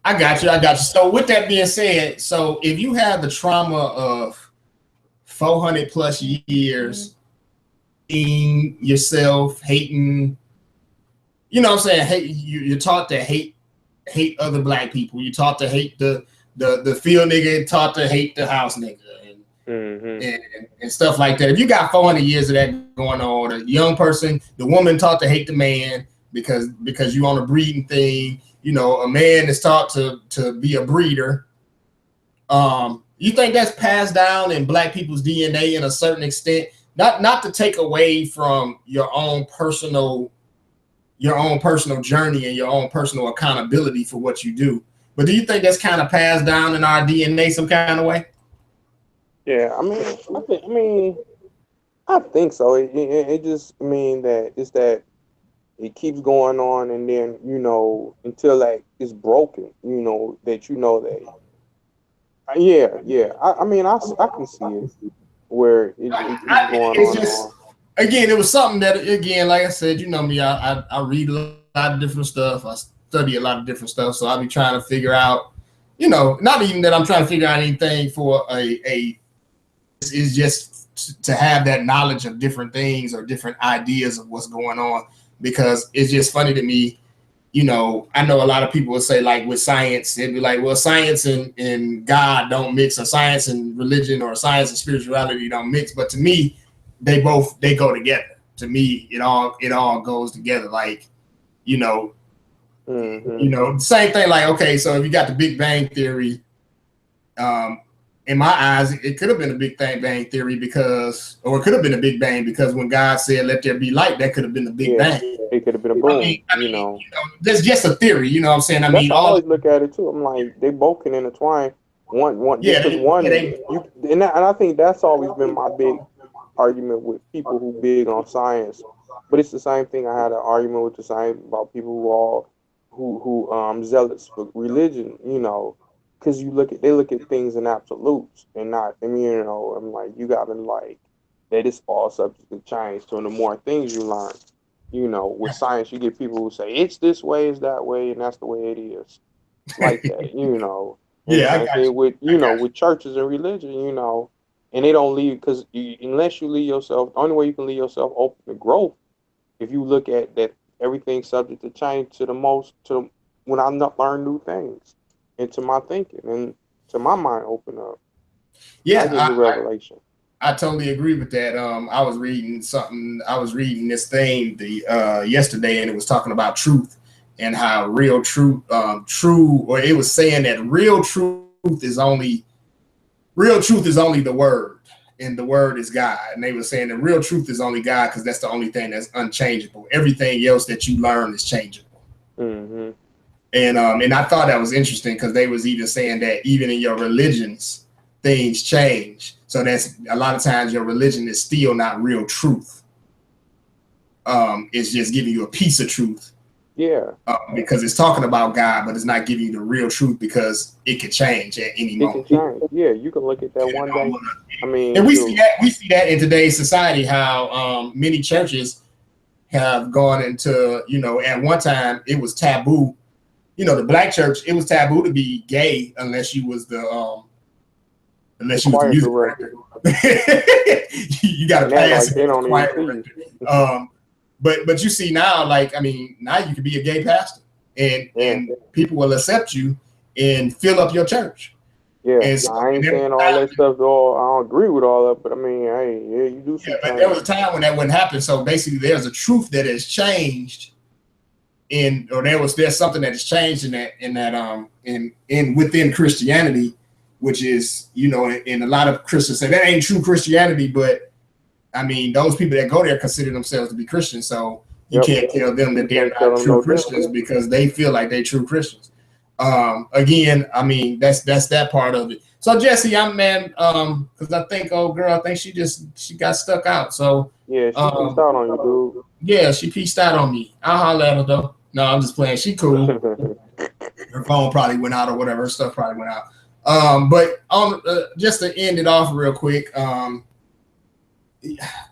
B: I got you. So with that being said, so if you have the trauma of 400 plus years, hating yourself, hating, you know what I'm saying? Hate, you're taught to hate other black people. You're taught to hate the field nigga, taught to hate the house nigga, and stuff like that. If you got 400 years of that going on, a young person, the woman taught to hate the man because you on a breeding thing. You know, a man is taught to be a breeder. You think that's passed down in black people's DNA in a certain extent? Not to take away from your own personal journey and your own personal accountability for what you do, but do you think that's kind of passed down in our DNA some kind of way?
A: Yeah, I think so. It just mean that it's that it keeps going on, and then, you know, until like it's broken, you know, that you know that. Yeah. I mean, I can see it where it keeps going on.
B: Just, again, it was something that, again, like I said, you know me, I read a lot of different stuff. I study a lot of different stuff, so I'll be trying to figure out, you know, not even that I'm trying to figure out anything for it's just to have that knowledge of different things or different ideas of what's going on, because it's just funny to me. You know, I know a lot of people will say, like, with science, it'd be like, well, science and God don't mix, or science and religion or science and spirituality don't mix. But to me, they go together. To me, it all goes together. Like, you know, you know, same thing. Like, okay, so if you got the Big Bang Theory, in my eyes, it could have been a Big Bang Theory because, or it could have been a Big Bang because when God said, "Let there be light," that could have been the Big Bang.
A: It could have been a boom. You know,
B: that's just a theory. You know what I'm saying? I
A: mean, I always look at it too. I'm like, they both can intertwine. And I think that's always been my big argument with people who big on science. But it's the same thing. I had an argument with the same about people who zealots for religion. You know, because they look at things in absolutes and not. I mean, you know, I'm like, you gotta like that it's all subject to change. So the more things you learn, you know, with science, you get people who say it's this way, it's that way, and that's the way it is, like that. You know, and
B: yeah. I
A: with with churches and religion, you know, and they don't leave because unless you leave yourself, the only way you can leave yourself open to growth, if you look at that everything's subject to change when I learn new things into my thinking and to my mind open up.
B: Yeah,
A: I revelation.
B: I totally agree with that. I was reading this thing yesterday, and it was talking about truth and how real truth, or it was saying that real truth is only the word, and the word is God. And they were saying that real truth is only God because that's the only thing that's unchangeable. Everything else that you learn is changeable.
A: Mm-hmm.
B: And I thought that was interesting because they was even saying that even in your religions, things change. So that's a lot of times your religion is still not real truth. It's just giving you a piece of truth.
A: Yeah.
B: Because it's talking about God, but it's not giving you the real truth because it can change at any moment.
A: It can change. Yeah, you can look at that one day. I mean,
B: and we see that in today's society, how many churches have gone into, you know, at one time it was taboo. You know, the black church, it was taboo to be gay unless you was the music director. You got to pass it. But you see now, like, I mean, now you can be a gay pastor, and people will accept you and fill up your church.
A: Yeah,
B: And so,
A: I ain't saying all that stuff. All I don't agree with all that, but I mean, hey, yeah, you do.
B: Yeah, but there was a time when that wouldn't happen. So basically, there's a truth that has changed, there's something that has changed in within Christianity, which is, you know, and a lot of Christians say that ain't true Christianity, but I mean, those people that go there consider themselves to be Christians, so you can't tell them that they're not true Christians because they feel like they're true Christians. Again, I mean, that's that part of it. So Jesse, because I think old girl, I think she got stuck out. So
A: yeah, she peaced out on you, dude.
B: Yeah, she peaced out on me. I'll holler at her though. No, I'm just playing. She cool. Her phone probably went out or whatever. Her stuff probably went out. But just to end it off real quick,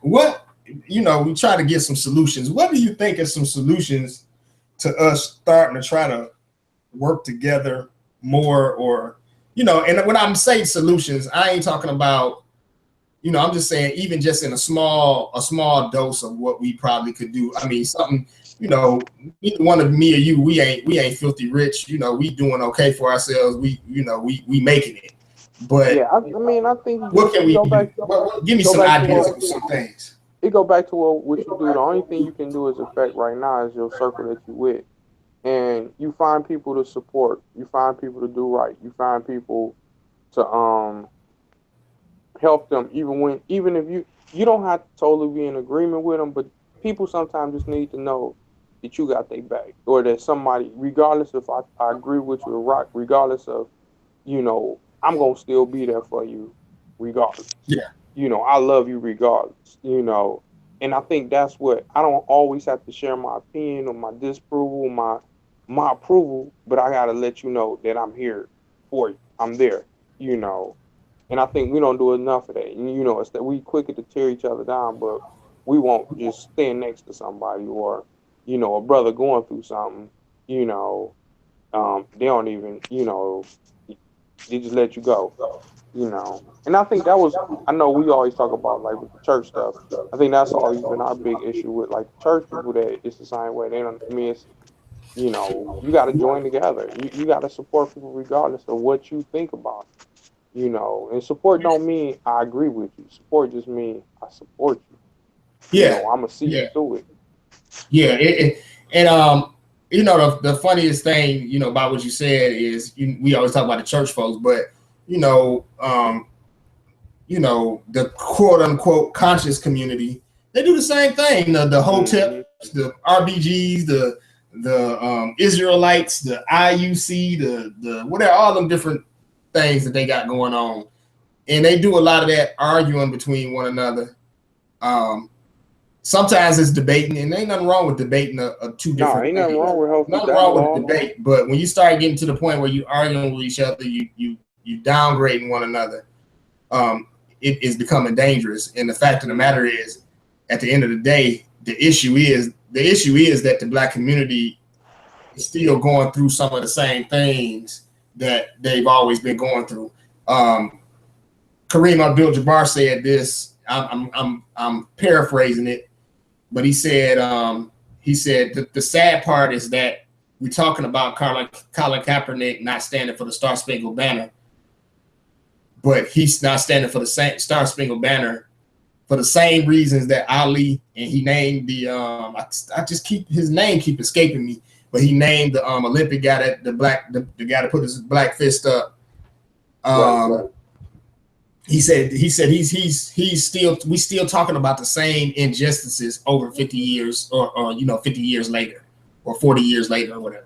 B: what, you know, we try to get some solutions. What do you think is some solutions to us starting to try to work together more, or, you know, and when I'm saying solutions, I ain't talking about, you know, I'm just saying even just in a small dose of what we probably could do. I mean, something, you know, either one of me or you, we ain't filthy rich, you know, we doing okay for ourselves. We making it. But
A: yeah, I mean, I think
B: what can we do? Give me some ideas of some things.
A: It go back to what you do. The only thing you can do is affect right now is your circle that you with. And you find people to support. You find people to do right. You find people to help them, even if you don't have to totally be in agreement with them, but people sometimes just need to know that you got their back, or that somebody, regardless if I agree with you or right, regardless of, you know, I'm gonna still be there for you, regardless.
B: Yeah.
A: You know, I love you regardless. You know, and I think that's what, I don't always have to share my opinion or my disapproval, my approval, but I gotta let you know that I'm here for you. I'm there. You know. And I think we don't do enough of that. And, you know, it's that we quicker to tear each other down, but we won't just stand next to somebody, or, you know, a brother going through something, you know, they don't even, you know, they just let you go, you know. And I think that was, I know we always talk about, like, with the church stuff. I think that's always been our big issue with, like, church people, that it's the same way. They don't, I mean, it's, you know, you got to join together. You got to support people regardless of what you think about it. You know, and support don't mean I agree with you. Support just means I support you.
B: Yeah,
A: you know, I'm gonna see you through it.
B: Yeah, and you know, the funniest thing, you know, about what you said is, we always talk about the church folks, but you know, the quote unquote conscious community, they do the same thing. The hoteps, the RBGs, the Israelites, the IUC, the whatever, all them different things that they got going on, and they do a lot of that arguing between one another. Sometimes it's debating, and ain't nothing wrong with debating two different things.
A: Nothing wrong with
B: nothing wrong with debate, but when you start getting to the point where you arguing with each other, you downgrading one another, it is becoming dangerous. And the fact of the matter is, at the end of the day, the issue is that the Black community is still going through some of the same things that they've always been going through. Kareem Abdul-Jabbar said this. I'm paraphrasing it, but he said that the sad part is that we're talking about Colin Kaepernick not standing for the Star Spangled Banner, but he's not standing for the Star Spangled Banner for the same reasons that Ali, and he named the I just keep his name keep escaping me. But he named the Olympic guy, the guy that put his black fist up. Right. He said he's still talking about the same injustices over 50 years or 50 years later or 40 years later or whatever.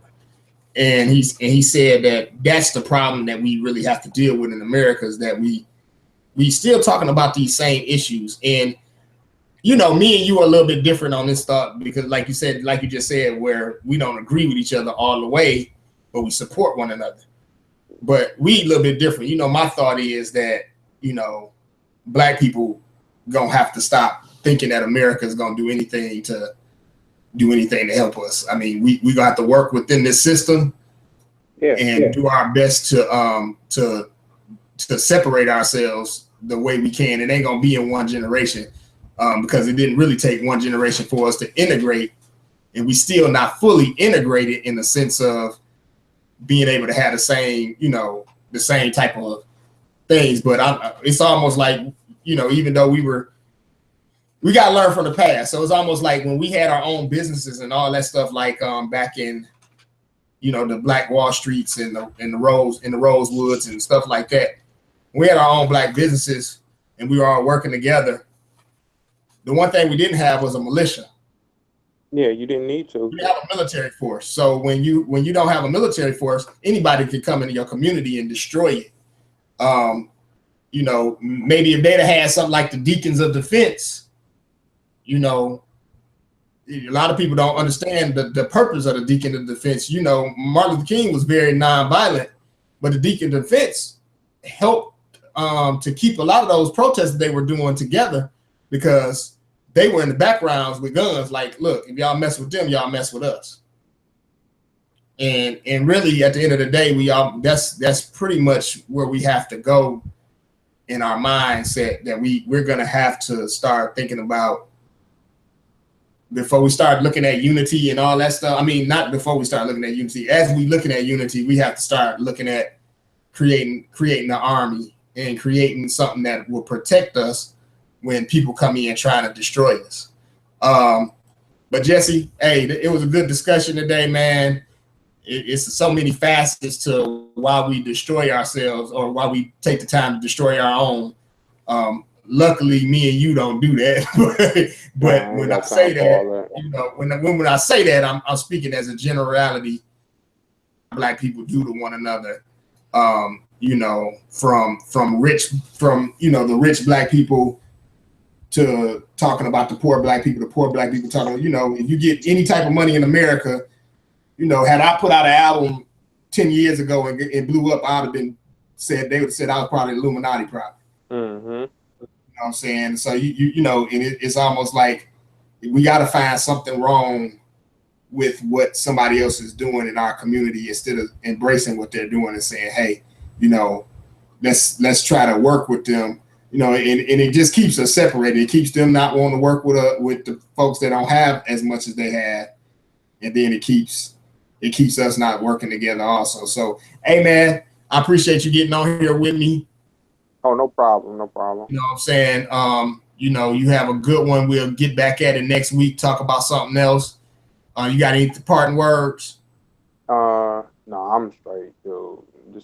B: And he said that that's the problem that we really have to deal with in America, is that we still talking about these same issues. And you know, me and you are a little bit different on this thought, because like you just said, where we don't agree with each other all the way, but we support one another. But we a little bit different. You know, my thought is that, you know, Black people gonna have to stop thinking that America is gonna do anything to help us. I mean, we gonna have to work within this system and do our best to separate ourselves the way we can. It ain't gonna be in one generation. because it didn't really take one generation for us to integrate, and we still not fully integrated in the sense of being able to have the same, the same type of things. But it's almost like, even though we got to learn from the past. So it's almost like when we had our own businesses and all that stuff, like back in, the Black Wall Streets and the Rosewoods and stuff like that. We had our own black businesses and we were all working together. The one thing we didn't have was a militia.
A: Yeah, you didn't need to.
B: You have a military force. So when you don't have a military force, anybody can come into your community and destroy it. Maybe if they'd have had something like the Deacons of Defense, a lot of people don't understand the purpose of the Deacon of Defense. Martin Luther King was very nonviolent, but the Deacon of Defense helped to keep a lot of those protests that they were doing together, because they were in the backgrounds with guns. Like, look, if y'all mess with them, y'all mess with us. And really, at the end of the day, that's pretty much where we have to go in our mindset, that we're gonna have to start thinking about before we start looking at unity and all that stuff. I mean, not before we start looking at unity. As we looking at unity, we have to start looking at creating the army and creating something that will protect us when people come in trying to destroy us. But Jesse, hey, it was a good discussion today, man. It's so many facets to why we destroy ourselves, or why we take the time to destroy our own. Luckily, me and you don't do that. but when I say that, when I say that, I'm speaking as a generality. Black people do to one another. From the rich black people to talking about the poor black people, talking, if you get any type of money in America, had I put out an album 10 years ago and it blew up, they would have said I was probably Illuminati, probably.
A: Mm-hmm.
B: You know what I'm saying? So, and it's almost like we got to find something wrong with what somebody else is doing in our community, instead of embracing what they're doing and saying, hey, let's try to work with them. And it just keeps us separated. It keeps them not wanting to work with the folks that don't have as much as they have, and then it keeps us not working together also. So, hey man, I appreciate you getting on here with me.
A: Oh, no problem.
B: You know what I'm saying? You have a good one. We'll get back at it next week, talk about something else. You got any parting words?
A: No, I'm straight, dude.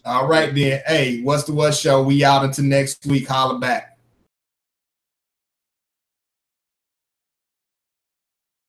B: All right then. Hey, What's the What Show? We out until next week. Holla back.